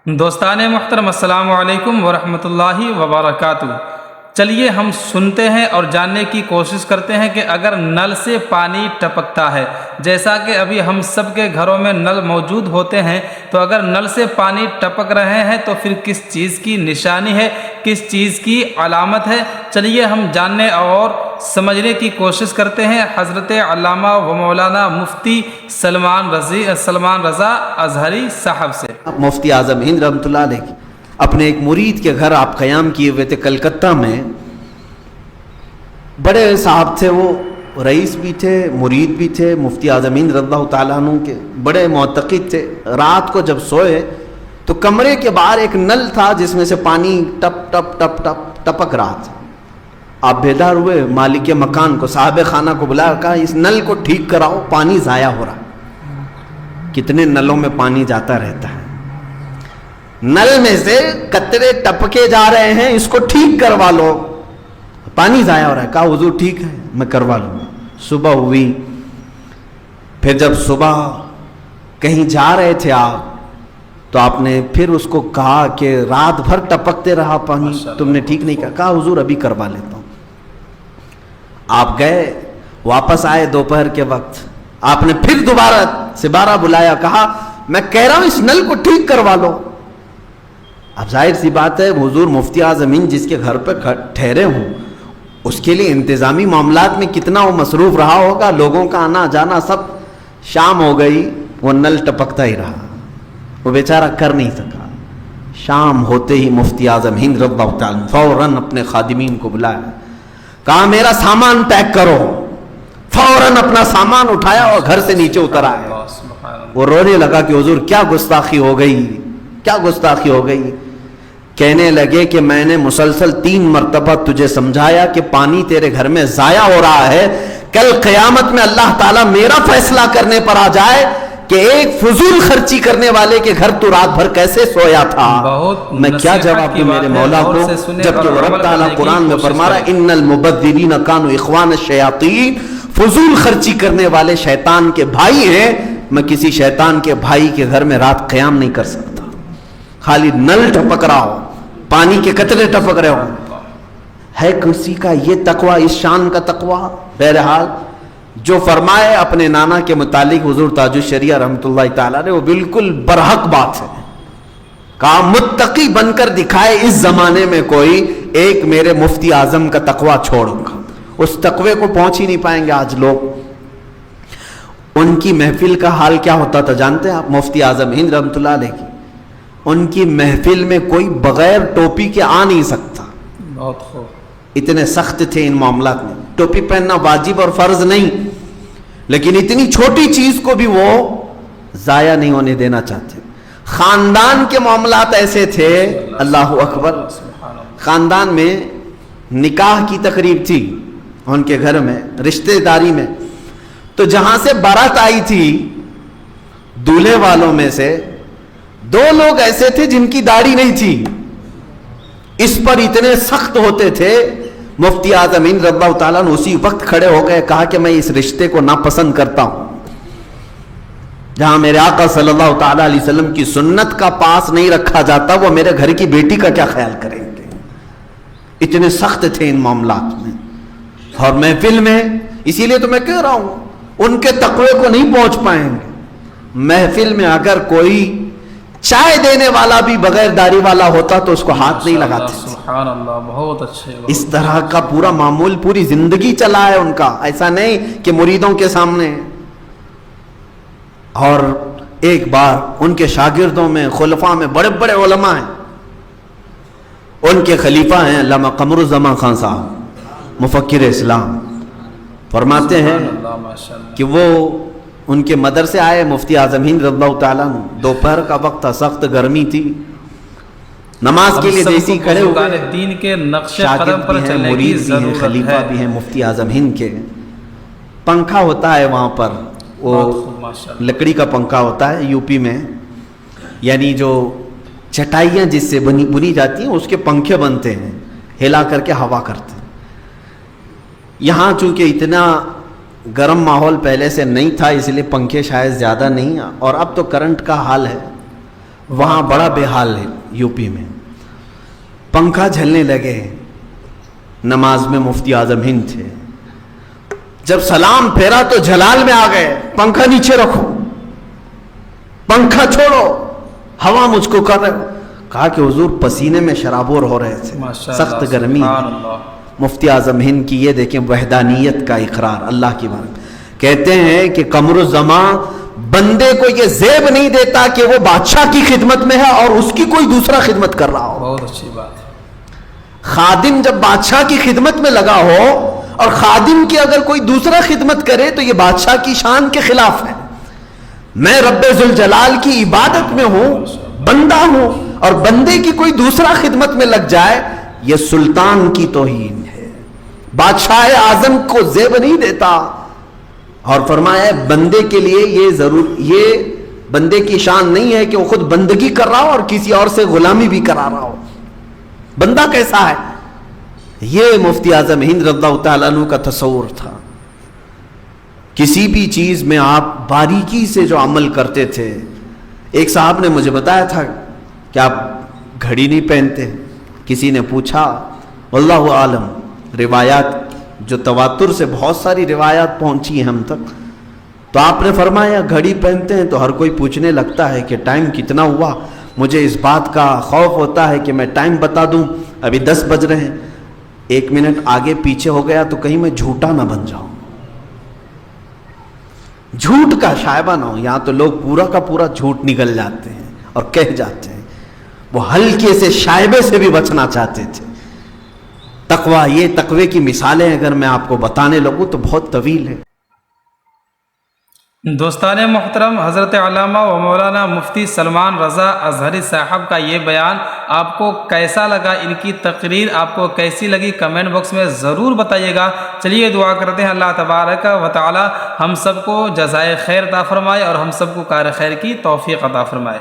دوستان محترم، السلام علیکم ورحمۃ اللہ وبرکاتہ۔ چلیے ہم سنتے ہیں اور جاننے کی کوشش کرتے ہیں کہ اگر نل سے پانی ٹپکتا ہے، جیسا کہ ابھی ہم سب کے گھروں میں نل موجود ہوتے ہیں، تو اگر نل سے پانی ٹپک رہے ہیں تو پھر کس چیز کی نشانی ہے، کس چیز کی علامت ہے؟ چلیے ہم جاننے اور سمجھنے کی کوشش کرتے ہیں حضرت علامہ و مولانا مفتی سلمان رضا اظہری صاحب سے۔ مفتی اعظم ہند رحمۃ اللہ علیہ کی اپنے ایک مرید کے گھر آپ قیام کیے ہوئے تھے کلکتہ میں۔ بڑے صاحب تھے، وہ رئیس بھی تھے، مرید بھی تھے، مفتی اعظم ہند رضی اللہ تعالیٰ عنہ کے بڑے معتقد تھے۔ رات کو جب سوئے تو کمرے کے باہر ایک نل تھا جس میں سے پانی ٹپ ٹپ ٹپ ٹپ ٹپک رہا تھا۔ آپ بیدار ہوئے، مالک مکان کو، صاحب خانہ کو بلایا، کہا اس نل کو ٹھیک کراؤ، پانی ضائع ہو رہا۔ کتنے نلوں میں پانی جاتا رہتا ہے، نل میں سے قطرے ٹپکے جا رہے ہیں، اس کو ٹھیک کروا لو، پانی ضائع ہو رہا ہے۔ کہا حضور ٹھیک ہے، میں کروا لوں گا۔ صبح ہوئی، پھر جب صبح کہیں جا رہے تھے آپ، تو آپ نے پھر اس کو کہا کہ رات بھر ٹپکتے رہا پانی، تم نے ٹھیک نہیں کہا۔ کہا حضور ابھی کروا لیتا ہوں۔ آپ گئے، واپس آئے دوپہر کے وقت، آپ نے پھر دوبارہ بلایا، کہا میں کہہ رہا ہوں اس نل کو ٹھیک کروا لو۔ اب ظاہر سی بات ہے، حضور مفتی اعظم ہند جس کے گھر پہ ٹھہرے ہوں، اس کے لیے انتظامی معاملات میں کتنا وہ مصروف رہا ہوگا، لوگوں کا آنا جانا سب۔ شام ہو گئی، وہ نل ٹپکتا ہی رہا، وہ بیچارہ کر نہیں سکا۔ شام ہوتے ہی مفتی اعظم ہند رضی اللہ تعالیٰ فوراً اپنے خادمین کو بلایا، کہا میرا سامان پیک کرو۔ فوراً اپنا سامان اٹھایا اور گھر سے نیچے اتر آیا۔ وہ رونے لگا کہ حضور کیا گستاخی ہو گئی، کیا گستاخی ہو گئی۔ کہنے لگے کہ میں نے مسلسل 3 مرتبہ تجھے سمجھایا کہ پانی تیرے گھر میں ضائع ہو رہا ہے، کل قیامت میں اللہ تعالیٰ میرا فیصلہ کرنے پر آ جائے کہ ایک فضول خرچی کرنے والے کے گھر تو رات بھر کیسے سویا تھا۔ میں کیا جواب دوں میرے مولا کو، جبکہ وہ رب تعالیٰ قرآن میں فرما رہا ہے ان المبذرین کانوا اخوان الشیاطین، فضول خرچی کرنے والے شیطان کے بھائی ہیں۔ میں کسی شیطان کے بھائی کے گھر میں رات قیام نہیں کر سکتا۔ خالی نل ٹپک رہا ہو، پانی کے قطرے ٹپک رہے ہو، ہے کسی کا یہ تقوی، اس شان کا تقوی؟ بہرحال جو فرمائے اپنے نانا کے متعلق حضور تاج الشریعہ رحمۃ اللہ تعالیٰ نے، وہ بالکل برحق بات ہے۔ کہا متقی بن کر دکھائے اس زمانے میں کوئی، ایک میرے مفتی اعظم کا تقوی چھوڑوں گا۔ اس تقوی کو پہنچ ہی نہیں پائیں گے آج لوگ۔ ان کی محفل کا حال کیا ہوتا تھا جانتے ہیں آپ؟ مفتی اعظم ہند رحمۃ اللہ علیہ کی ان کی محفل میں کوئی بغیر ٹوپی کے آ نہیں سکتا، بہت خوب، اتنے سخت تھے ان معاملات میں۔ ٹوپی پہننا واجب اور فرض نہیں، لیکن اتنی چھوٹی چیز کو بھی وہ ضائع نہیں ہونے دینا چاہتے۔ خاندان کے معاملات ایسے تھے، اللہ اکبر۔ خاندان میں نکاح کی تقریب تھی ان کے گھر میں، رشتہ داری میں، تو جہاں سے بارات آئی تھی دولہے والوں میں سے 2 لوگ ایسے تھے جن کی داڑھی نہیں تھی۔ اس پر اتنے سخت ہوتے تھے، مفتی اعظم ہند رضی اللہ تعالیٰ نے اسی وقت کھڑے ہو گئے، کہا کہ میں اس رشتے کو ناپسند کرتا ہوں۔ جہاں میرے آقا صلی اللہ تعالیٰ علیہ وسلم کی سنت کا پاس نہیں رکھا جاتا، وہ میرے گھر کی بیٹی کا کیا خیال کریں گے؟ اتنے سخت تھے ان معاملات میں اور محفل میں۔ اسی لیے تو میں کہہ رہا ہوں ان کے تقوی کو نہیں پہنچ پائیں گے۔ محفل میں اگر کوئی چائے دینے والا بھی بغیر داڑھی والا ہوتا تو اس کو ہاتھ نہیں لگاتے۔ سبحان اللہ، بہت اچھے۔ اس طرح کا پورا معمول پوری زندگی چلا ہے ان کا، ایسا نہیں کہ مریدوں کے سامنے۔ اور ایک بار ان کے شاگردوں میں، خلفاء میں بڑے بڑے علماء ہیں، ان کے خلیفہ ہیں علامہ قمر الزمان خان صاحب مفکر اسلام، فرماتے ہیں کہ وہ ان کے مدرسے آئے مفتی اعظم ہند رضی اللہ تعالیٰ عنہ، دوپہر کا وقت تھا، سخت گرمی تھی، نماز کے لیے جیسی کھڑے ہوئے، دین کے نقش شاگرد قدم پر بھی ہیں، چلنے کی مرید بھی ہیں، ضرورت خلیفہ ہے۔ بھی ہیں مفتی اعظم ہند کے۔ پنکھا ہوتا ہے وہاں پر، وہ لکڑی کا پنکھا ہوتا ہے یو پی میں، یعنی جو چٹائیاں جس سے بنی جاتی ہیں اس کے پنکھے بنتے ہیں، ہلا کر کے ہوا کرتے ہیں۔ یہاں چونکہ اتنا گرم ماحول پہلے سے نہیں تھا، اس لیے پنکھے شاید زیادہ نہیں، اور اب تو کرنٹ کا حال ہے، وہاں بڑا بے حال ہے یوپی میں، پنکھا جھلنے لگے، نماز میں مفتی اعظم ہند تھے، جب سلام پھیرا تو جلال میں آ گئے، پنکھا نیچے رکھو، پنکھا چھوڑو، ہوا مجھ کو کر رہے ہو۔ کہا کہ حضور پسینے میں شرابور ہو رہے تھے، سخت گرمی ہے۔ مفتی اعظم ہند کی یہ دیکھیں وحدانیت کا اقرار اللہ کی بات، کہتے ہیں کہ قمر الزمان بندے کو یہ زیب نہیں دیتا کہ وہ بادشاہ کی خدمت میں ہے اور اس کی کوئی دوسرا خدمت کر رہا ہو۔ بہت اچھی بات ہے۔ خادم جب بادشاہ کی خدمت میں لگا ہو اور خادم کی اگر کوئی دوسرا خدمت کرے تو یہ بادشاہ کی شان کے خلاف ہے۔ میں رب ذوالجلال کی عبادت میں ہوں، بندہ ہوں، اور بندے کی کوئی دوسرا خدمت میں لگ جائے، یہ سلطان کی توہین ہے، بادشاہ اعظم کو زیب نہیں دیتا۔ اور فرمایا بندے کے لیے یہ بندے کی شان نہیں ہے کہ وہ خود بندگی کر رہا ہو اور کسی اور سے غلامی بھی کرا رہا ہو۔ بندہ کیسا ہے؟ یہ مفتی اعظم ہند رضی اللہ تعالیٰ عنہ کا تصور تھا۔ کسی بھی چیز میں آپ باریکی سے جو عمل کرتے تھے، ایک صاحب نے مجھے بتایا تھا کہ آپ گھڑی نہیں پہنتے، کسی نے پوچھا، واللہ عالم، روایات جو تواتر سے بہت ساری روایات پہنچی ہیں ہم تک، تو آپ نے فرمایا گھڑی پہنتے ہیں تو ہر کوئی پوچھنے لگتا ہے کہ ٹائم کتنا ہوا، مجھے اس بات کا خوف ہوتا ہے کہ میں ٹائم بتا دوں ابھی 10 بج رہے ہیں، 1 منٹ آگے پیچھے ہو گیا تو کہیں میں جھوٹا نہ بن جاؤں، جھوٹ کا شائبہ نہ ہو۔ یہاں تو لوگ پورا کا پورا جھوٹ نکل جاتے ہیں اور کہہ جاتے ہیں، وہ ہلکے سے شائبے سے بھی بچنا چاہتے تھے۔ تقوی، یہ تقوی کی مثالیں اگر میں آپ کو بتانے لگوں تو بہت طویل ہے۔ دوستان محترم، حضرت علامہ و مولانا مفتی سلمان رضا اظہری صاحب کا یہ بیان آپ کو کیسا لگا، ان کی تقریر آپ کو کیسی لگی، کمنٹ باکس میں ضرور بتائیے گا۔ چلیے دعا کرتے ہیں اللہ تبارک و تعالی ہم سب کو جزائے خیر عطا فرمائے اور ہم سب کو کار خیر کی توفیق عطا فرمائے۔